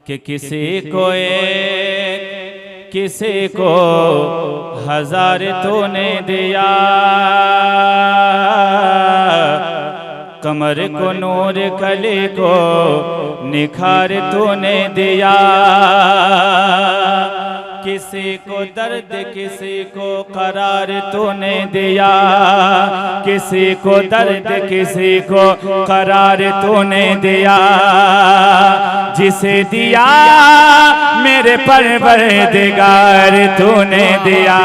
कि किसी को एक किसी को हजार तूने दिया, कमर को नूर कली को निखार तूने दिया। किसी को दर्द किसी को करार तूने दिया, किसी को दर्द किसी को करार तूने दिया। जिसे दिया मेरे परवरदिगार तूने दिया,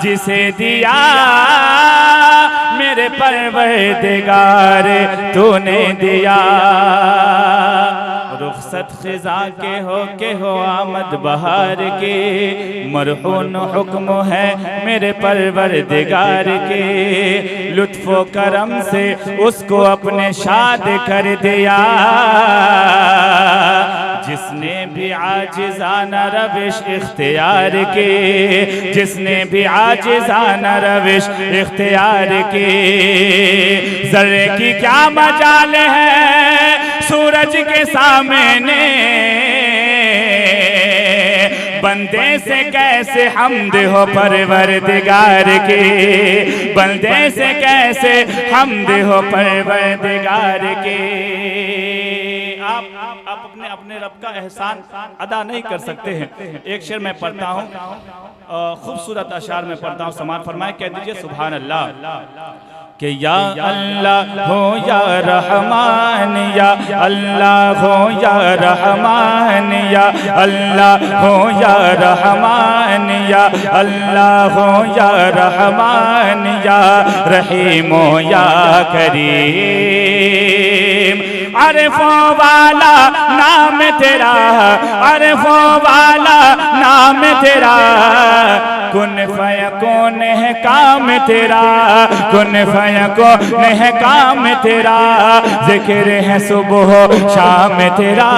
जिसे दिया मेरे परवरदिगार तूने दिया। रुखसत खिज़ा के हो आमद बहार के, मरहून हुक्म है मेरे परवरदिगार के। लुत्फ़ो करम से उसको अपने शाद कर दिया, जिसने भी आजिज़ाना रविश इख्तियार की, जिसने भी आजिज़ाना रविश इख्तियार की। ज़र्रे की क्या मजाल है सूरज के सामने, बंदे से कैसे हमद हो परवरदिगार के, बंदे से कैसे हमद हो परवरदिगार के। आप अपने अपने रब का एहसान अदा नहीं कर सकते हैं। एक शेर मैं पढ़ता हूँ, खूबसूरत अशार में पढ़ता हूँ, समाअत फरमाए, कह दीजिए सुभान अल्लाह। कि या अल्लाह हो या रहमान, या अल्लाह हो या रहमान, या अल्लाह हो या रहमान, या अल्लाह हो या रहमान, या रहीम या करीम। अरफों वाला नाम तेरा, अरफों वाला नाम तेरा, कुन फयकून है काम तेरा, कुन फयकून है काम तेरा। जिक्र है सुबह शाम तेरा,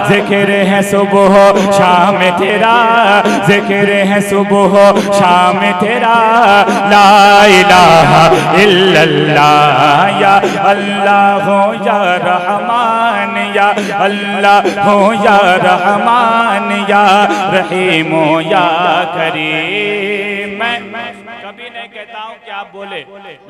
जिक्र है सुबह शाम तेरा, जिक्र है सुबह शाम तेरा। ला इलाहा इल्लल्लाह, या अल्लाह हो या रहमान, या अल्लाह हो या रहमान, या रहीम या करीम। मैं कभी नहीं कहता हूँ कि आप बोले,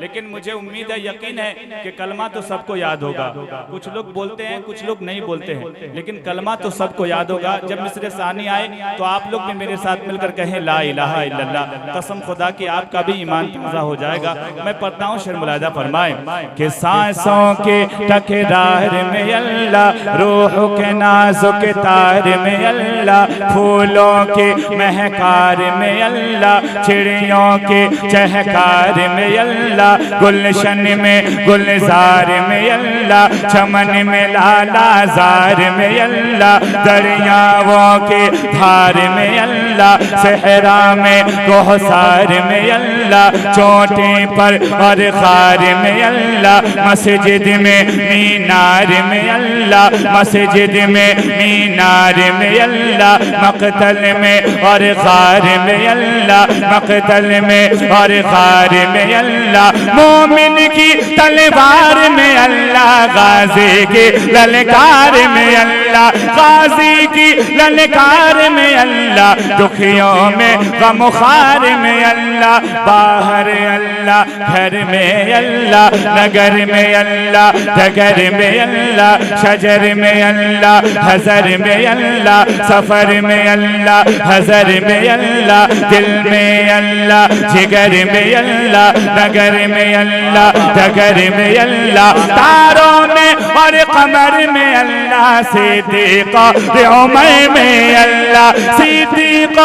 लेकिन मुझे उम्मीद है, यकीन है कि कलमा तो सबको याद होगा। कुछ लोग बोलते हैं, कुछ लोग नहीं बोलते हैं, लेकिन कलमा तो सबको याद होगा। जब मिस्र सानी आए तो आप लोग भी मेरे साथ मिलकर कहें ला इलाहा इल्लल्लाह। कसम खुदा की आपका भी ईमान ताज़ा हो जाएगा। मैं पढ़ता हूँ, शेर मुलाहिज़ा फरमाए कि सांसों के टकरार में अल्लाह, रूह के नाजुक तार में अल्लाह, फूलों के महकार में अल्लाह, चिड़ियों के चहकार में अल्लाह, गुलशन में गुलजार में अल्लाह, चमन में लालाजार में अल्लाह, दरियाओं के धार में अल्लाह, सहरा में कोहसार में अल्लाह, चोटी पर और खार में अल्लाह, मस्जिद में मीनार में अल्लाह, मस्जिद में मीनार में अल्लाह, मक़तल में और खार में अल्लाह, मक़तल में और खार में अल्लाह, मोमिन की तलवार में अल्लाह, गाजी की ललकार में अल्लाह, गाजी की ललकार में अल्लाह, दुखियों में गमखार में अल्लाह, बाहर अल्लाह, घर में अल्लाह, नगर में अल्लाह, डगर में अल्लाह, शजर में अल्लाह, हजर में अल्लाह, सफर में अल्लाह, हजर में अल्लाह, दिल में अल्लाह, जिगर में अल्लाह, नगर में अल्लाह, डगर में अल्लाह, तारों में और कमर में अल्लाह, सिद्दीक़ उमर में अल्लाह, सिद्दीक़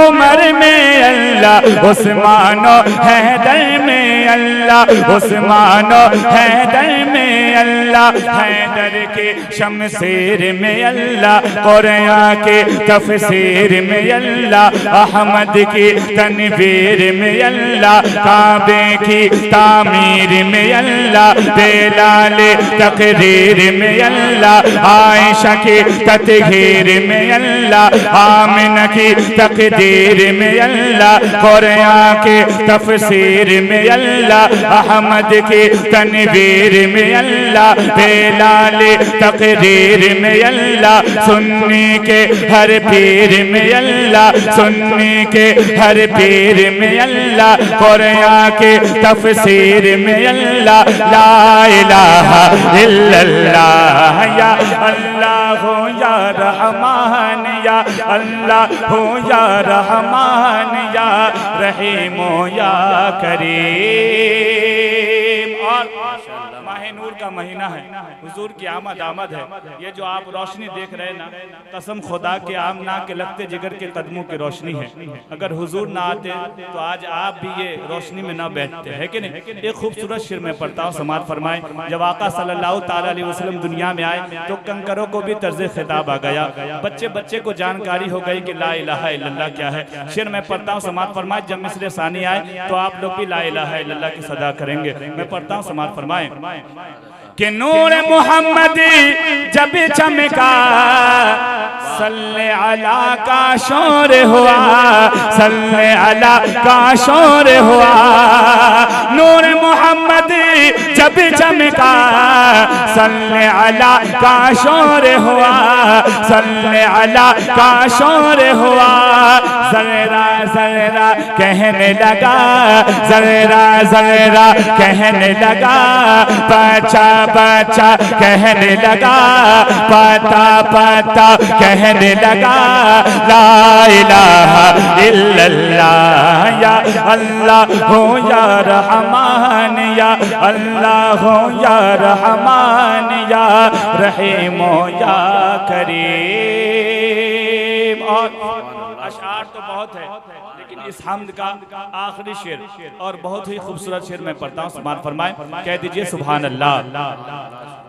उमर में अल्लाह, उस्मान हैदर में अल्लाह, उस्मान हैदर में अल्लाह, हैदर के शमशेर में अल्लाह, कुरान के तफसीर में अल्लाह, अहमद की तनवीर में अल्लाह, काबे की तामीर में अल्लाह, बेलाल तकरीर में अल्लाह, आयशा की ततहीर में अल्लाह, आमिना की तकदीर में अल्लाह, कुरान के तफसीर में अल्लाह, अहमद की तनवीर में अल्लाह, बेलाल तकरीर में अल्लाह, सुन्नी के हर पीर में अल्लाह, सुन्नी के हर पीर में अल्लाह, कुरान के तफसीर में अल्लाह, ला इलाहा इल्लल्लाह, या अल्लाह हो या रहमान, या अल्लाह हो या रहमान, या रहीम हो या करीम। और माह नूर का महीना है, हुजूर की आमद है। ये जो आप रोशनी देख रहे हैं ना, कसम खुदा के आमना के लगते जिगर के कदमों की रोशनी है। अगर हुजूर ना आते तो आज आप भी ये रोशनी में ना बैठते, है कि नहीं। एक खूबसूरत शेर में पढ़ता हूँ, समात फरमाएं। जब आका सल्लल्लाहु ताला अलैहि वसल्लम दुनिया में आए तो कंकरों को भी तर्ज खिताब आ गया, बच्चे बच्चे को जानकारी हो गई कि ला इलाहा इल्लल्लाह क्या है। शेर में पढ़ता हूँ, समात फरमाएं। जब मिस्र सानी आए तो आप लोग भी ला इलाहा इल्लल्लाह की सदा करेंगे। मैं पढ़ता हूँ, समात फरमाएं कि नूर मोहम्मदी जब चमका, सल्ले अला का शोर हुआ, सल्ले अला का शोर हुआ। नूर मोहम्मदी जब चमका, सल्ले अला का शोर हुआ, सल्ले अला का शोर हुआ। जरा जरा कहने लगा, जरा जरा कहने लगा, बच्चा बच्चा कहने लगा, पता पता कहने लगा, ला इलाहा इल्लल्लाह, या अल्लाह हो या रहमान, या अल्लाह हो या रहमान, या रहीम हो या करीम। और अशआर तो बहुत है, लेकिन इस हम्द का आखिरी शेर और बहुत ही खूबसूरत शेर मैं पढ़ता हूँ, समात फरमाएं। कह दीजिए सुभान अल्लाह।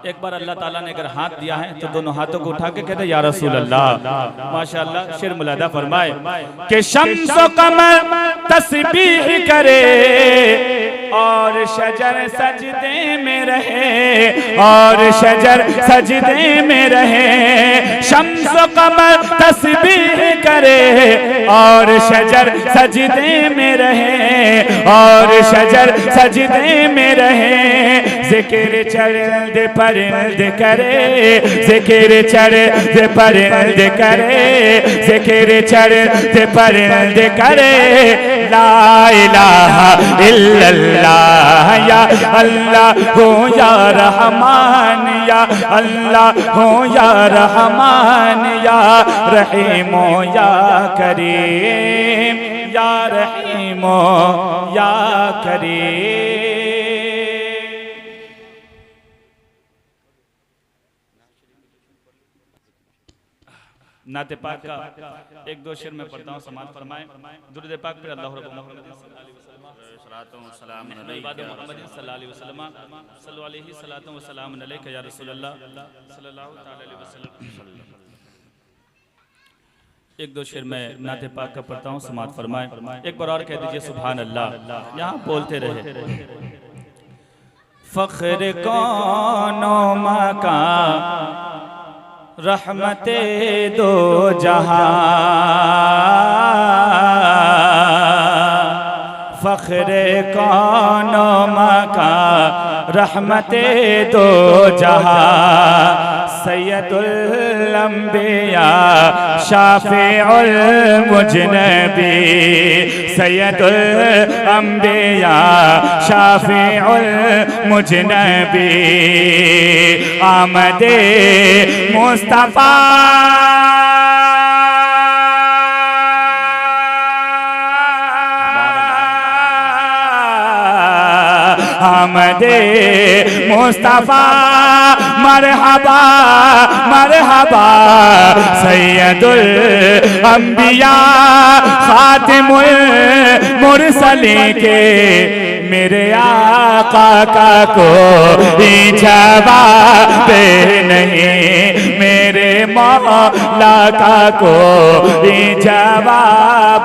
एक बार अल्लाह ताला ने अगर हाथ दिया है तो दोनों हाथों को उठा के कहते या रसूल अल्लाह। माशाअल्लाह, शेर मुलादा फरमाए कि शम्स व कमर तस्बीह करे और शजर सजदे में रहे, और शजर सजदे में रहे। शम्स व कमर तस्बीह करे और शजर सजदे में रहे, और शजर सजदे में रहे। जिक्र चढ़ परिंद करे, जिक्र चढ़ परिंद करे, जिक्र चढ़ परिंद करे, ला इलाहा इल्लल्लाह, या अल्लाह हो या रहमान, या अल्लाह हो या रहमान, या रहीम हो या करीम, या रहीम हो या करीम। नाते पाक का एक दो शेर में पढ़ता हूँ, समात फरमाएं। दुरूद पाक पे अल्लाह रब्बुल मोहम्मद सल्लल्लाहु अलैहि वसल्लम, सलाम अलैहि मोहम्मद सल्लल्लाहु अलैहि वसल्लम, सल्लल्लाहु अलैहि सलातो व सलाम अलैका या रसूलल्लाह सल्लल्लाहु ताला अलैहि वसल्लम। एक दो शेर में नाते पाक का पढ़ता हूँ, समात फरमाएं। एक बार और कह दीजिए सुभान अल्लाह। यहाँ बोलते रहे। फख्र कौनो मका रहमते दो जहां, फख्रे कौनो मका रहमते दो जहां। सैयदुल अंबिया शाफिउल मुजनबी, सैयदुल अंबिया शाफिउल मुजनबी। आमदे मुस्तफा आमदे मुस्तफा मरहबा मरहबा। सैयदुल अंबिया खातिमुल मुरसलीन के मेरे आका का कोई जवाब नहीं, मेरे मौला का कोई जवाब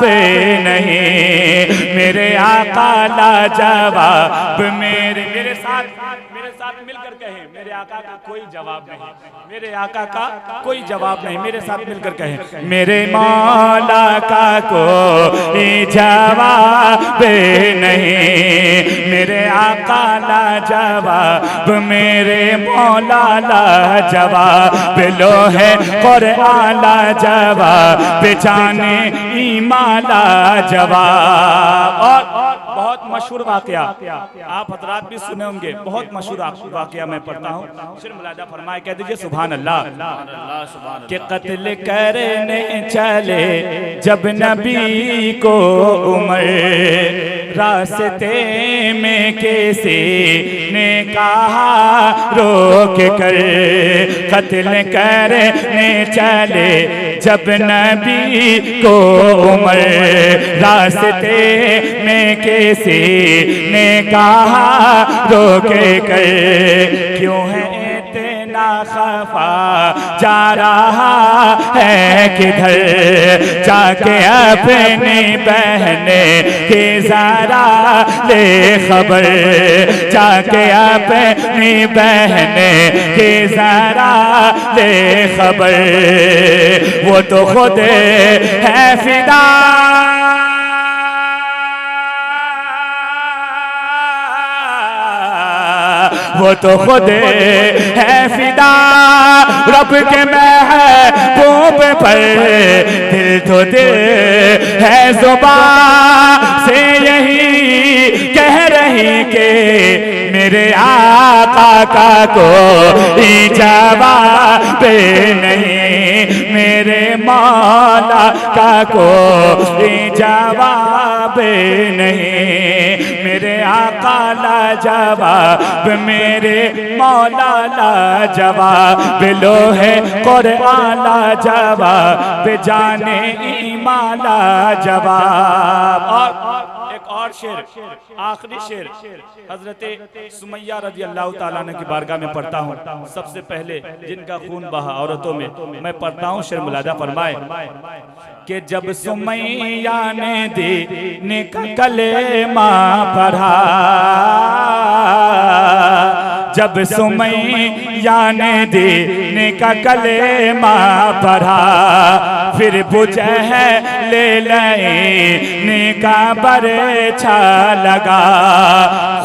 नहीं, मेरे आका लाजवाब। मेरे साथ मिलकर कहें, मेरे आका का कोई जवाब नहीं, मेरे आका का कोई जवाब नहीं। मेरे साथ मिलकर कहें, मेरे मौला का कोई जवाब नहीं, मेरे आका लाजवाब, मेरे मौला लाजवाब। लो है कुरान लाजवाब, जाने ईमान लाजवाब। और बहुत मशहूर वाकया आप हजरात भी सुने होंगे, बहुत मशहूर वाकया मैं पढ़ता हूँ। शेर मुलादा फरमाए, कह दीजिए सुभान अल्लाह। के कत्ल करने चले जब नबी को उमर, रास्ते में कैसे ने कहा रोक कर। कत्ल करने चले जब नबी को उमर, रास्ते में कैसे ने कहा रोक कर। क्यों है इतना खफा जा रहा है किधर, जाके अपनी बहने की जरा ले खबर, जाके अपनी बहने की जरा ले खबर। वो तो खुद है फिदा, वो तो खुद है फिदा, रब के महबूब पर दिल तो दिल है, जुबान से यही कह रही के मेरे आका का कोई जवाब नहीं, मेरे मौला का कोई जवाब नहीं, मेरे आका लाजवाब, मेरे मौला लाजवाब। लो है कुरान लाजवाब, जाने ईमान लाजवाब। और एक और शेर, आखिरी शेर हजरत सुमैया रज़ी अल्लाह ताला अन्हा की बारगाह में पढ़ता हूँ। सबसे पहले जिनका खून बहा औरतों में, मैं पढ़ता हूँ। शेर मुलादा फरमाए कि जब सुमैया ने दीन का कलेमा पढ़ा, जब सुमैया ने दीन का कलेमा पढ़ा, फिर बुझे ले का बरछा लगा।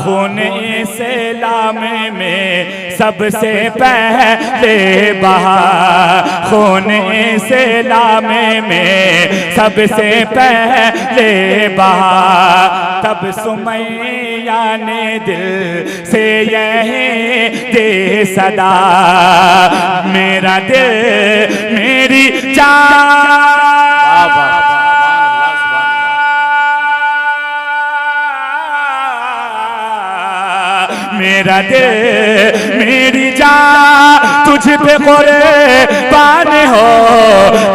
खून इस्लाम में सबसे पहले बहा, खून इस्लाम में सबसे पहले बहा। तब सुमैया ने दिल से यही दे सदा, मेरा दिल मेरी जान, मेरा दिल मेरी जान तुझ पे कुर्बान हो,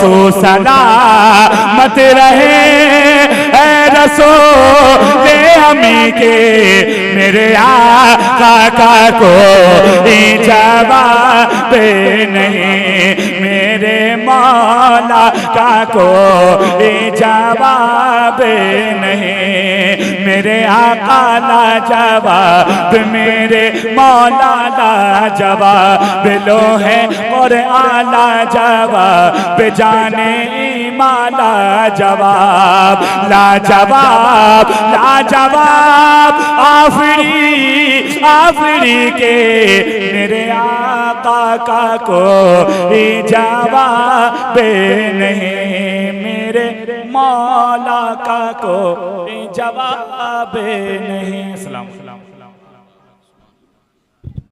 तू सलामत रहे ऐ रसूल अमी के। मेरे आका का कोई जवाब नहीं, मेरे मौला का कोई जवाब नहीं, मेरे आका लाजवाब, मेरे मौला लाजवाब। लो है कुरान लाजवाब, जाने ईमान लाजवाब। लाजवाब लाजवाब आफरी आफरी के, मेरे आका का कोई जवाब नहीं, मेरे मौला का कोई जवाब नहीं। सलाम।